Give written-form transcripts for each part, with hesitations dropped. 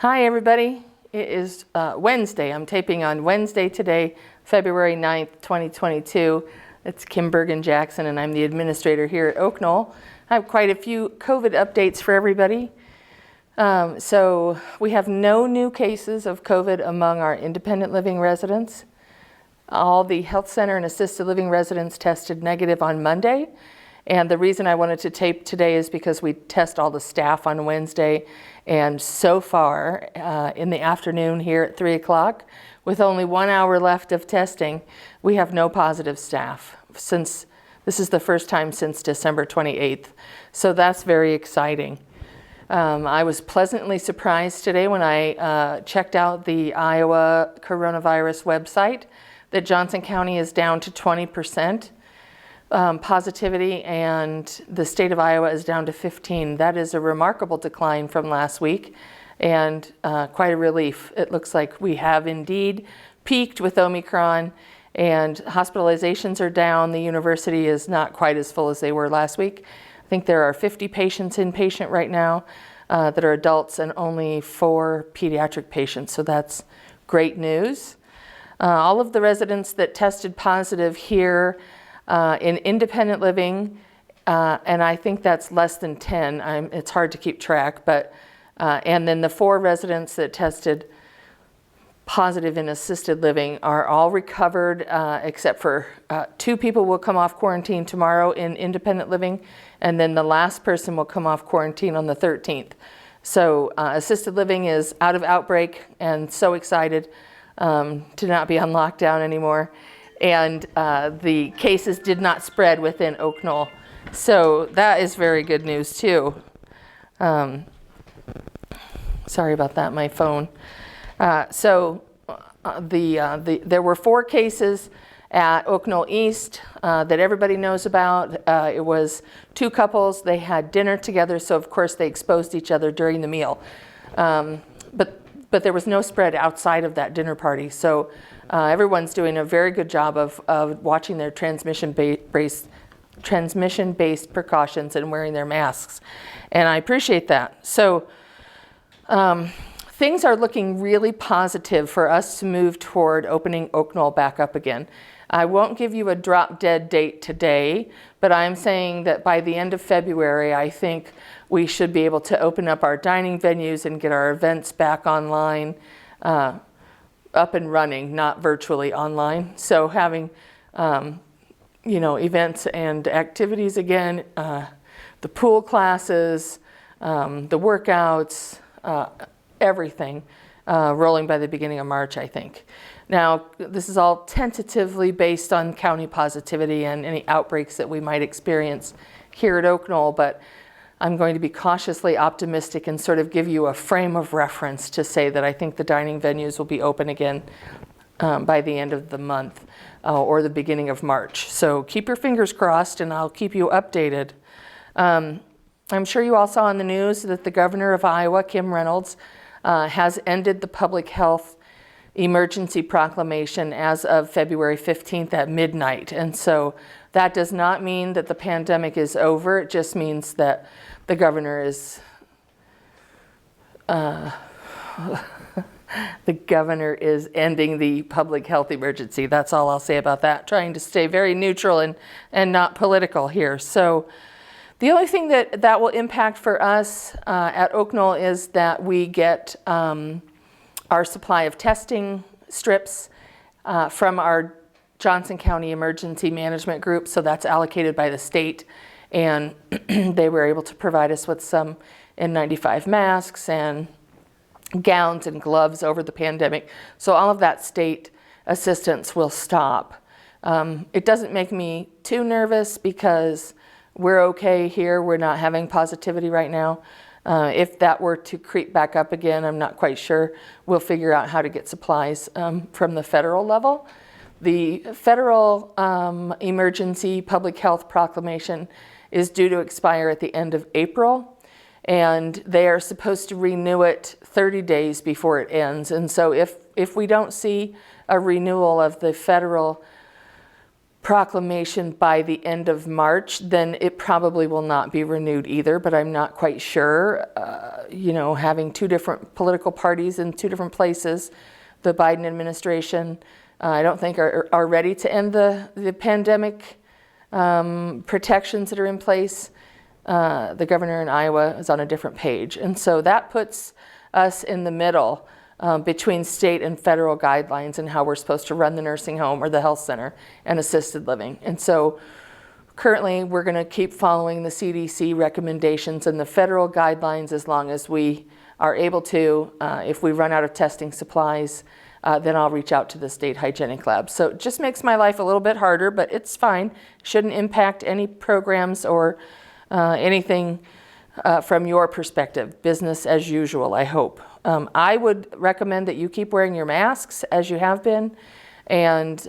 Hi everybody, it is Wednesday. I'm taping on Wednesday today, February 9th, 2022. It's Kim Bergen-Jackson and I'm the administrator here at Knoll. I have quite a few COVID updates for everybody. So we have no new cases of COVID among our independent living residents. All the health center and assisted living residents tested negative on Monday. And the reason I wanted to tape today is because we test all the staff on Wednesday. And so far in the afternoon here at 3 o'clock, with only 1 hour left of testing, we have no positive staff since this is the first time since December 28th. So that's very exciting. I was pleasantly surprised today when I checked out the Iowa coronavirus website that Johnson County is down to 20%. Positivity, and the state of Iowa is down to 15. That is a remarkable decline from last week and quite a relief. It looks like we have indeed peaked with Omicron and hospitalizations are down. The university is not quite as full as they were last week. I think there are 50 patients inpatient right now that are adults and only 4 pediatric patients, so that's great news. All of the residents that tested positive here in independent living, and I think that's less than 10. It's hard to keep track, but and then the 4 residents that tested positive in assisted living are all recovered, except for 2 people will come off quarantine tomorrow in independent living, and then the last person will come off quarantine on the 13th. So assisted living is out of outbreak, and so excited to not be on lockdown anymore. And the cases did not spread within Knoll. So that is very good news too. Sorry about that, my phone. There were 4 cases at Knoll East that everybody knows about. It was 2 couples. They had dinner together, so of course they exposed each other during the meal. But there was no spread outside of that dinner party. So everyone's doing a very good job of watching their transmission-based precautions and wearing their masks. And I appreciate that. So things are looking really positive for us to move toward opening Knoll back up again. I won't give you a drop-dead date today, but I'm saying that by the end of February, I think we should be able to open up our dining venues and get our events back online, up and running, not virtually online. So having, events and activities again, the pool classes, the workouts, everything rolling by the beginning of March, I think. Now, this is all tentatively based on county positivity and any outbreaks that we might experience here at Knoll, but I'm going to be cautiously optimistic and sort of give you a frame of reference to say that I think the dining venues will be open again by the end of the month or the beginning of March. So keep your fingers crossed and I'll keep you updated. I'm sure you all saw in the news that the governor of Iowa, Kim Reynolds, has ended the public health emergency proclamation as of February 15th at midnight. And so that does not mean that the pandemic is over. It just means that the governor is ending the public health emergency. That's all I'll say about that. Trying to stay very neutral and not political here. So the only thing that will impact for us at Knoll is that we get our supply of testing strips from our Johnson County Emergency Management Group, so that's allocated by the state, and they were able to provide us with some N95 masks and gowns and gloves over the pandemic. So all of that state assistance will stop. It doesn't make me too nervous because we're okay here. We're not having positivity right now. If that were to creep back up again, I'm not quite sure. We'll figure out how to get supplies from the federal level. The federal emergency public health proclamation is due to expire at the end of April, and they are supposed to renew it 30 days before it ends. And so if we don't see a renewal of the federal proclamation by the end of March, then it probably will not be renewed either, but I'm not quite sure. Having two different political parties in two different places, the Biden administration, I don't think are ready to end the pandemic protections that are in place. The governor in Iowa is on a different page. And so that puts us in the middle between state and federal guidelines and how we're supposed to run the nursing home or the health center and assisted living. And so currently we're going to keep following the CDC recommendations and the federal guidelines as long as we are able to. If we run out of testing supplies, then I'll reach out to the state hygienic lab. So it just makes my life a little bit harder, but it's fine. Shouldn't impact any programs or anything from your perspective. Business as usual, I hope. I would recommend that you keep wearing your masks as you have been, and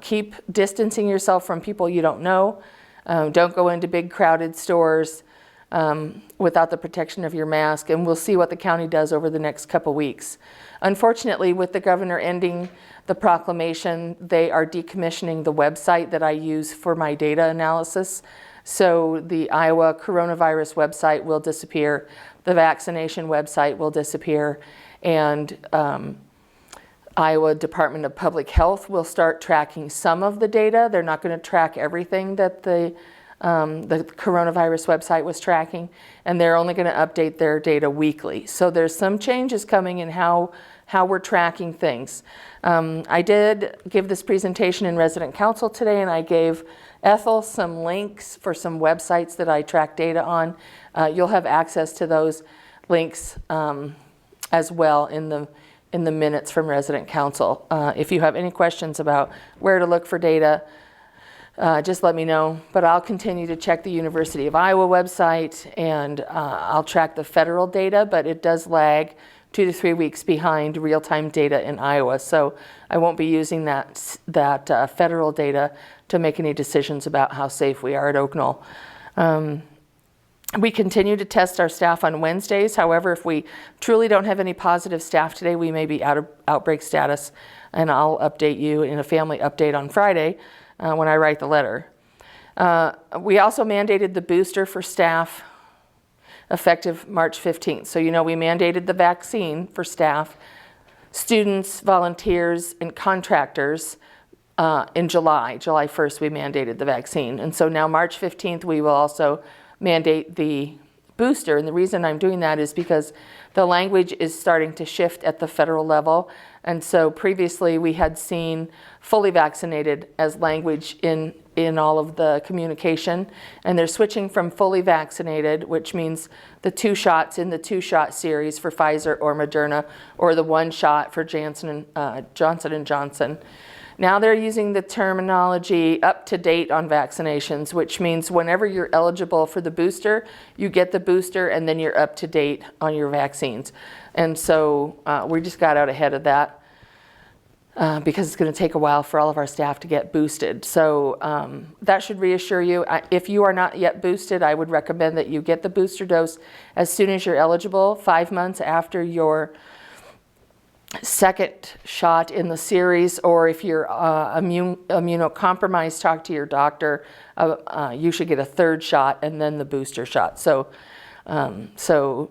keep distancing yourself from people you don't know. Don't go into big crowded stores without the protection of your mask, and we'll see what the county does over the next couple weeks. Unfortunately, with the governor ending the proclamation, they are decommissioning the website that I use for my data analysis. So the Iowa coronavirus website will disappear, the vaccination website will disappear, and Iowa Department of Public Health will start tracking some of the data. They're not going to track everything that the coronavirus website was tracking, and they're only going to update their data weekly. So there's some changes coming in how we're tracking things. I did give this presentation in resident council today, and I gave Ethel some links for some websites that I track data on. You'll have access to those links as well in the minutes from resident council. If you have any questions about where to look for data, just let me know. But I'll continue to check the University of Iowa website, and I'll track the federal data, but it does lag 2 to 3 weeks behind real-time data in Iowa. So I won't be using that federal data to make any decisions about how safe we are at Oak Knoll. We continue to test our staff on Wednesdays. However, if we truly don't have any positive staff today, we may be out of outbreak status, and I'll update you in a family update on Friday when I write the letter. We also mandated the booster for staff effective March 15th. So we mandated the vaccine for staff, students, volunteers, and contractors in July 1st we mandated the vaccine. And so now March 15th we will also mandate the booster. And the reason I'm doing that is because the language is starting to shift at the federal level. And so previously we had seen fully vaccinated as language in all of the communication. And they're switching from fully vaccinated, which means the 2 shots in the 2-shot series for Pfizer or Moderna, or the 1 shot for Johnson & Johnson. Now they're using the terminology up to date on vaccinations, which means whenever you're eligible for the booster, you get the booster and then you're up to date on your vaccines. And so we just got out ahead of that because it's going to take a while for all of our staff to get boosted. So that should reassure you. If you are not yet boosted, I would recommend that you get the booster dose as soon as you're eligible, 5 months after your second shot in the series, or if you're immunocompromised, talk to your doctor. You should get a 3rd shot and then the booster shot. So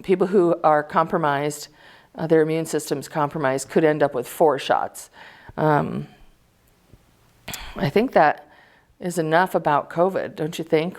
people who are compromised, their immune system's compromised, could end up with 4 shots. I think that is enough about COVID, don't you think?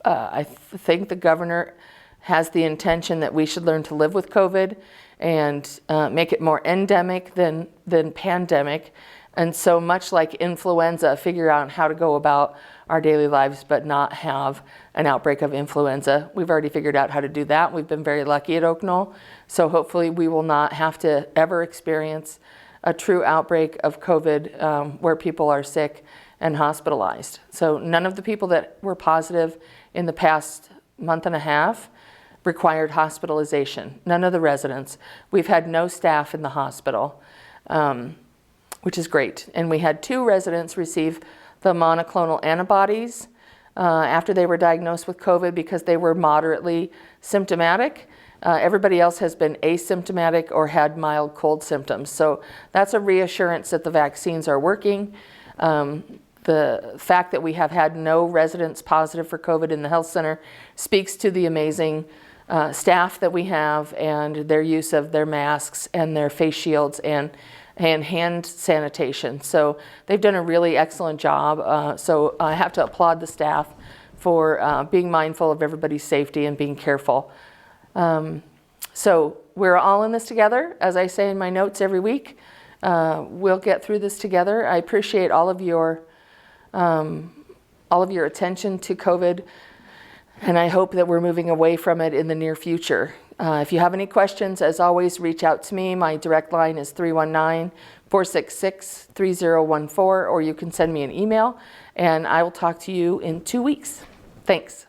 I think the governor has the intention that we should learn to live with COVID and make it more endemic than pandemic. And so much like influenza, figure out how to go about our daily lives but not have an outbreak of influenza. We've already figured out how to do that. We've been very lucky at Oak Knoll. So hopefully we will not have to ever experience a true outbreak of COVID where people are sick and hospitalized. So none of the people that were positive in the past month and a half required hospitalization. None of the residents. We've had no staff in the hospital, which is great. And we had 2 residents receive the monoclonal antibodies after they were diagnosed with COVID because they were moderately symptomatic. Everybody else has been asymptomatic or had mild cold symptoms. So that's a reassurance that the vaccines are working. The fact that we have had no residents positive for COVID in the health center speaks to the amazing staff that we have and their use of their masks and their face shields and hand sanitation. So they've done a really excellent job. So I have to applaud the staff for being mindful of everybody's safety and being careful. So we're all in this together, as I say in my notes every week. We'll get through this together. I appreciate all of your attention to COVID, and I hope that we're moving away from it in the near future. If you have any questions, as always, reach out to me. My direct line is 319-466-3014, or you can send me an email, and I will talk to you in 2 weeks. Thanks.